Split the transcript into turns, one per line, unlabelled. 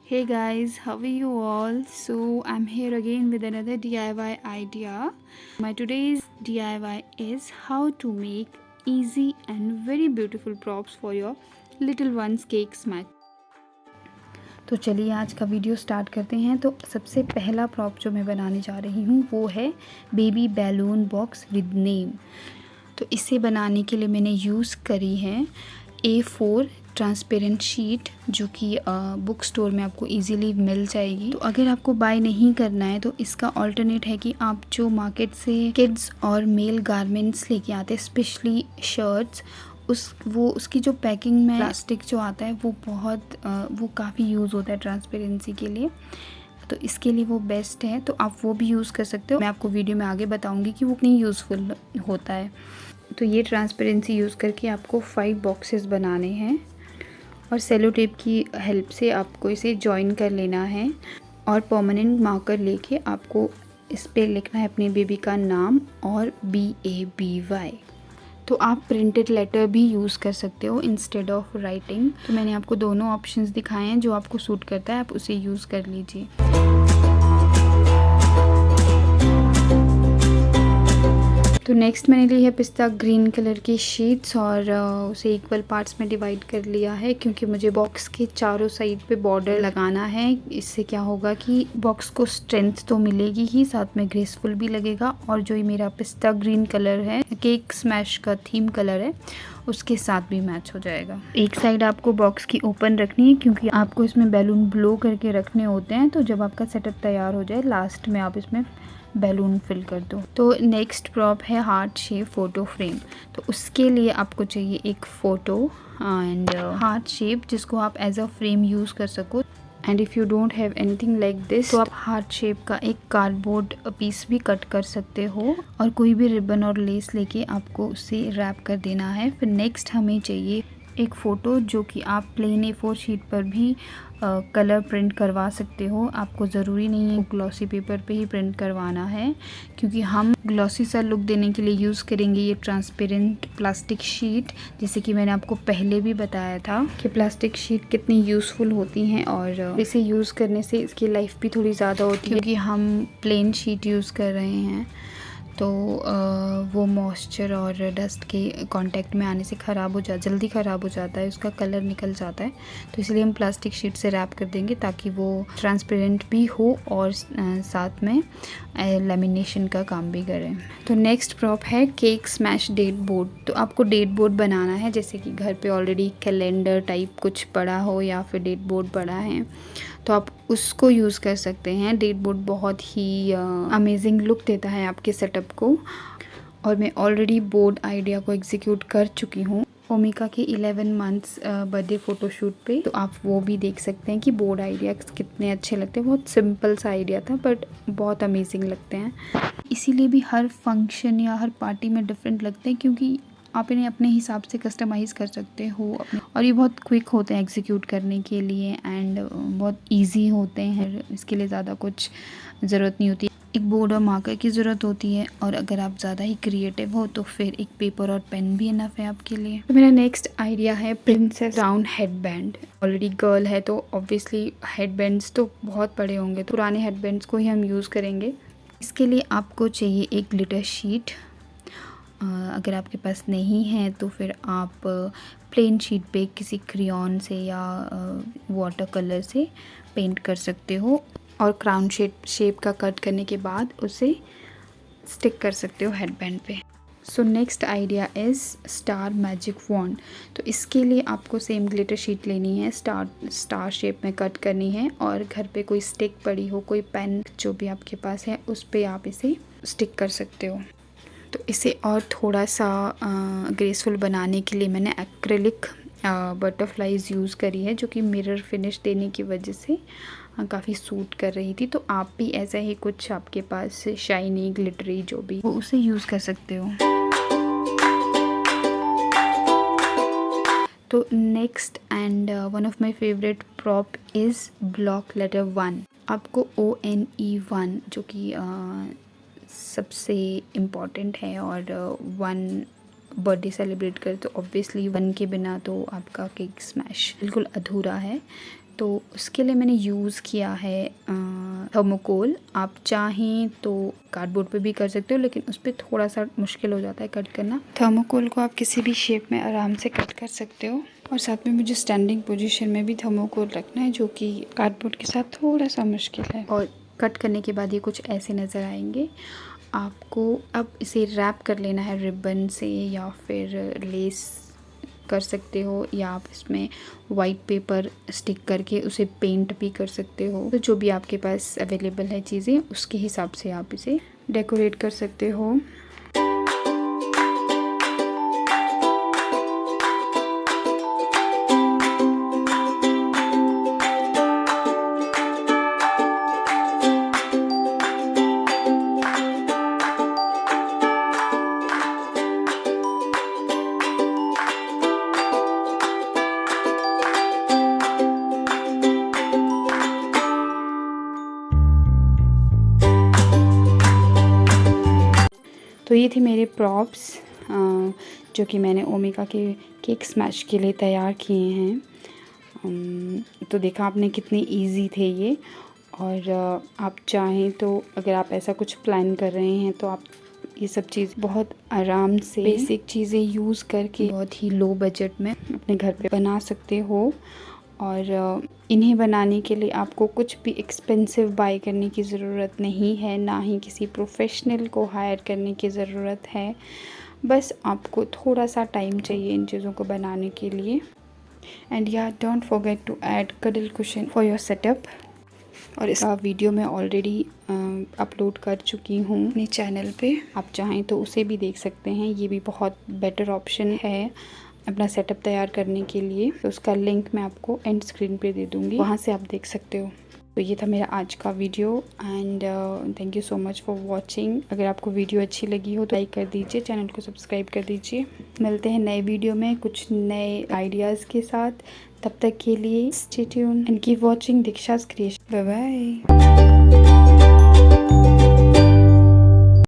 Hey guys, how are you all? So I'm here again with another DIY idea. My today's DIY is how to make easy and very beautiful props for your little one's cake smash. तो चलिए आज का video start करते हैं। तो सबसे पहला prop जो मैं बनाने जा रही हूँ वो है baby balloon box with name. तो इसे बनाने के लिए मैंने यूज़ करी है A4 ट्रांसपेरेंट शीट, जो कि बुक स्टोर में आपको इजीली मिल जाएगी। तो अगर आपको बाय नहीं करना है तो इसका ऑल्टरनेट है कि आप जो मार्केट से किड्स और मेल गारमेंट्स लेके आते हैं, स्पेशली शर्ट्स, उसकी जो पैकिंग में प्लास्टिक जो आता है वो काफ़ी यूज़ होता है ट्रांसपेरेंसी के लिए। तो इसके लिए वो बेस्ट है, तो आप वो भी यूज़ कर सकते हो। मैं आपको वीडियो में आगे बताऊंगी कि वो कितनी यूज़फुल होता है। तो ये ट्रांसपेरेंसी यूज़ करके आपको 5 बॉक्सेस बनाने हैं और सेलो टेप की हेल्प से आपको इसे जॉइन कर लेना है और परमानेंट मार्कर लेके आपको इस पे लिखना है अपने बेबी का नाम और BABY। तो आप प्रिंटेड लेटर भी यूज़ कर सकते हो इंस्टेड ऑफ राइटिंग। तो मैंने आपको दोनों ऑप्शंस दिखाए हैं, जो आपको सूट करता है आप उसे यूज़ कर लीजिए। तो नेक्स्ट मैंने ली है पिस्ता ग्रीन कलर की शीट्स और उसे इक्वल पार्ट्स में डिवाइड कर लिया है, क्योंकि मुझे बॉक्स के चारों साइड पे बॉर्डर लगाना है। इससे क्या होगा कि बॉक्स को स्ट्रेंथ तो मिलेगी ही, साथ में ग्रेसफुल भी लगेगा। और जो ये मेरा पिस्ता ग्रीन कलर है, केक स्मैश का थीम कलर है, उसके साथ भी मैच हो जाएगा। एक साइड आपको बॉक्स की ओपन रखनी है, क्योंकि आपको इसमें बैलून ब्लो करके रखने होते हैं। तो जब आपका सेटअप तैयार हो जाए, लास्ट में आप इसमें बैलून फिल कर दो। तो नेक्स्ट प्रॉप है हार्ट शेप फ़ोटो फ्रेम। तो उसके लिए आपको चाहिए एक फ़ोटो एंड हार्ट शेप, जिसको आप एज अ फ्रेम यूज़ कर सको। And if you don't have anything like this, तो आप हार्ट शेप का एक कार्डबोर्ड पीस भी कट कर सकते हो और कोई भी रिबन और लेस लेके आपको उसे रैप कर देना है। फिर नेक्स्ट हमें चाहिए एक फ़ोटो, जो कि आप प्लेन A4 शीट पर भी कलर प्रिंट करवा सकते हो। आपको ज़रूरी नहीं है ग्लॉसी पेपर पे ही प्रिंट करवाना है, क्योंकि हम ग्लॉसी सा लुक देने के लिए यूज़ करेंगे ये ट्रांसपेरेंट प्लास्टिक शीट। जैसे कि मैंने आपको पहले भी बताया था कि प्लास्टिक शीट कितनी यूज़फुल होती हैं, और इसे यूज़ करने से इसकी लाइफ भी थोड़ी ज़्यादा होती है, क्योंकि हम प्लेन शीट यूज़ कर रहे हैं। तो वो मॉइस्चर और डस्ट के कांटेक्ट में आने से जल्दी ख़राब हो जाता है, उसका कलर निकल जाता है। तो इसलिए हम प्लास्टिक शीट से रैप कर देंगे, ताकि वो ट्रांसपेरेंट भी हो और साथ में लेमिनेशन का काम भी करें। तो नेक्स्ट प्रॉप है केक स्मैश डेट बोर्ड। तो आपको डेट बोर्ड बनाना है, जैसे कि घर पे ऑलरेडी कैलेंडर टाइप कुछ पड़ा हो या फिर डेट बोर्ड पड़ा है, तो आप उसको यूज़ कर सकते हैं। डेट बोर्ड बहुत ही अमेजिंग लुक देता है आपके सेटअप को, और मैं ऑलरेडी बोर्ड आइडिया को एग्जीक्यूट कर चुकी हूँ ओमिका के 11 मंथ्स बर्थडे फ़ोटोशूट पे। तो आप वो भी देख सकते हैं कि बोर्ड आइडिया कितने अच्छे लगते हैं। बहुत सिंपल सा आइडिया था, बट बहुत अमेजिंग लगते हैं। इसीलिए भी हर फंक्शन या हर पार्टी में डिफरेंट लगते हैं, क्योंकि आप इन्हें अपने हिसाब से कस्टमाइज़ कर सकते हो अपने, और ये बहुत क्विक होते हैं एग्जीक्यूट करने के लिए, एंड बहुत इजी होते हैं। इसके लिए ज़्यादा कुछ ज़रूरत नहीं होती, एक बोर्ड और मार्कर की ज़रूरत होती है, और अगर आप ज़्यादा ही क्रिएटिव हो तो फिर एक पेपर और पेन भी इनफ है आपके लिए। तो मेरा नेक्स्ट आइडिया है princess round headband. Already girl है तो ऑब्वियसली हेडबैंड्स तो बहुत बड़े होंगे, तो पुराने हेडबैंड्स को ही हम यूज़ करेंगे। इसके लिए आपको चाहिए एक ग्लिटर शीट। अगर आपके पास नहीं है तो फिर आप प्लेन शीट पे किसी क्रेयॉन से या वाटर कलर से पेंट कर सकते हो, और क्राउन शेप का कट करने के बाद उसे स्टिक कर सकते हो हेडबैंड पे। So next idea is star magic wand. तो इसके लिए आपको सेम ग्लिटर शीट लेनी है, स्टार शेप में कट करनी है, और घर पे कोई स्टिक पड़ी हो, कोई पेन जो भी आपके पास है, उस पर आप इसे स्टिक कर सकते हो। तो इसे और थोड़ा सा ग्रेसफुल बनाने के लिए मैंने एक्रेलिक बटरफ्लाइज यूज़ करी है, जो कि मिरर फिनिश देने की वजह से काफ़ी सूट कर रही थी। तो आप भी ऐसा ही कुछ आपके पास शाइनी ग्लिटरी जो भी वो उसे यूज़ कर सकते हो। तो next and one of my favourite prop is block letter 1। आपको ONE1, जो कि सबसे इम्पॉर्टेंट है, और 1 बर्थडे सेलिब्रेट करे तो ऑब्वियसली 1 के बिना तो आपका केक स्मैश बिल्कुल अधूरा है। तो उसके लिए मैंने यूज़ किया है थर्मोकोल। आप चाहें तो कार्डबोर्ड पे भी कर सकते हो, लेकिन उस पर थोड़ा सा मुश्किल हो जाता है कट करना। थर्मोकोल को आप किसी भी शेप में आराम से कट कर सकते हो। और साथ में मुझे स्टैंडिंग पोजीशन में भी थर्मोकोल रखना है, जो कि कार्डबोर्ड के साथ थोड़ा सा मुश्किल है। और कट करने के बाद ये कुछ ऐसे नज़र आएंगे। आपको अब इसे रैप कर लेना है रिबन से, या फिर लेस कर सकते हो, या आप इसमें वाइट पेपर स्टिक करके उसे पेंट भी कर सकते हो। तो जो भी आपके पास अवेलेबल है चीज़ें, उसके हिसाब से आप इसे डेकोरेट कर सकते हो। तो ये थे मेरे प्रॉप्स जो कि मैंने ओमेगा के केक स्मैश के लिए तैयार किए हैं। तो देखा आपने कितने इजी थे ये। और आप चाहें तो अगर आप ऐसा कुछ प्लान कर रहे हैं तो आप ये सब चीज़ बहुत आराम से बेसिक चीज़ें यूज़ करके बहुत ही लो बजट में अपने घर पे बना सकते हो। और इन्हें बनाने के लिए आपको कुछ भी एक्सपेंसिव बाय करने की ज़रूरत नहीं है, ना ही किसी प्रोफेशनल को हायर करने की ज़रूरत है। बस आपको थोड़ा सा टाइम चाहिए इन चीज़ों को बनाने के लिए। And yeah don't forget to add cuddle cushion for your setup. और इसका वीडियो मैं ऑलरेडी अपलोड कर चुकी हूँ अपने चैनल पे। आप चाहें तो उसे भी देख सकते हैं। ये भी बहुत बेटर ऑप्शन है अपना सेटअप तैयार करने के लिए। तो उसका लिंक मैं आपको एंड स्क्रीन पे दे दूँगी, वहाँ से आप देख सकते हो। तो ये था मेरा आज का video and thank you so much for watching. अगर आपको वीडियो अच्छी लगी हो तो लाइक कर दीजिए, चैनल को सब्सक्राइब कर दीजिए। मिलते हैं नए वीडियो में कुछ नए आइडियाज़ के साथ। तब तक के लिए stay tuned and keep watching Diksha's creation. Bye bye.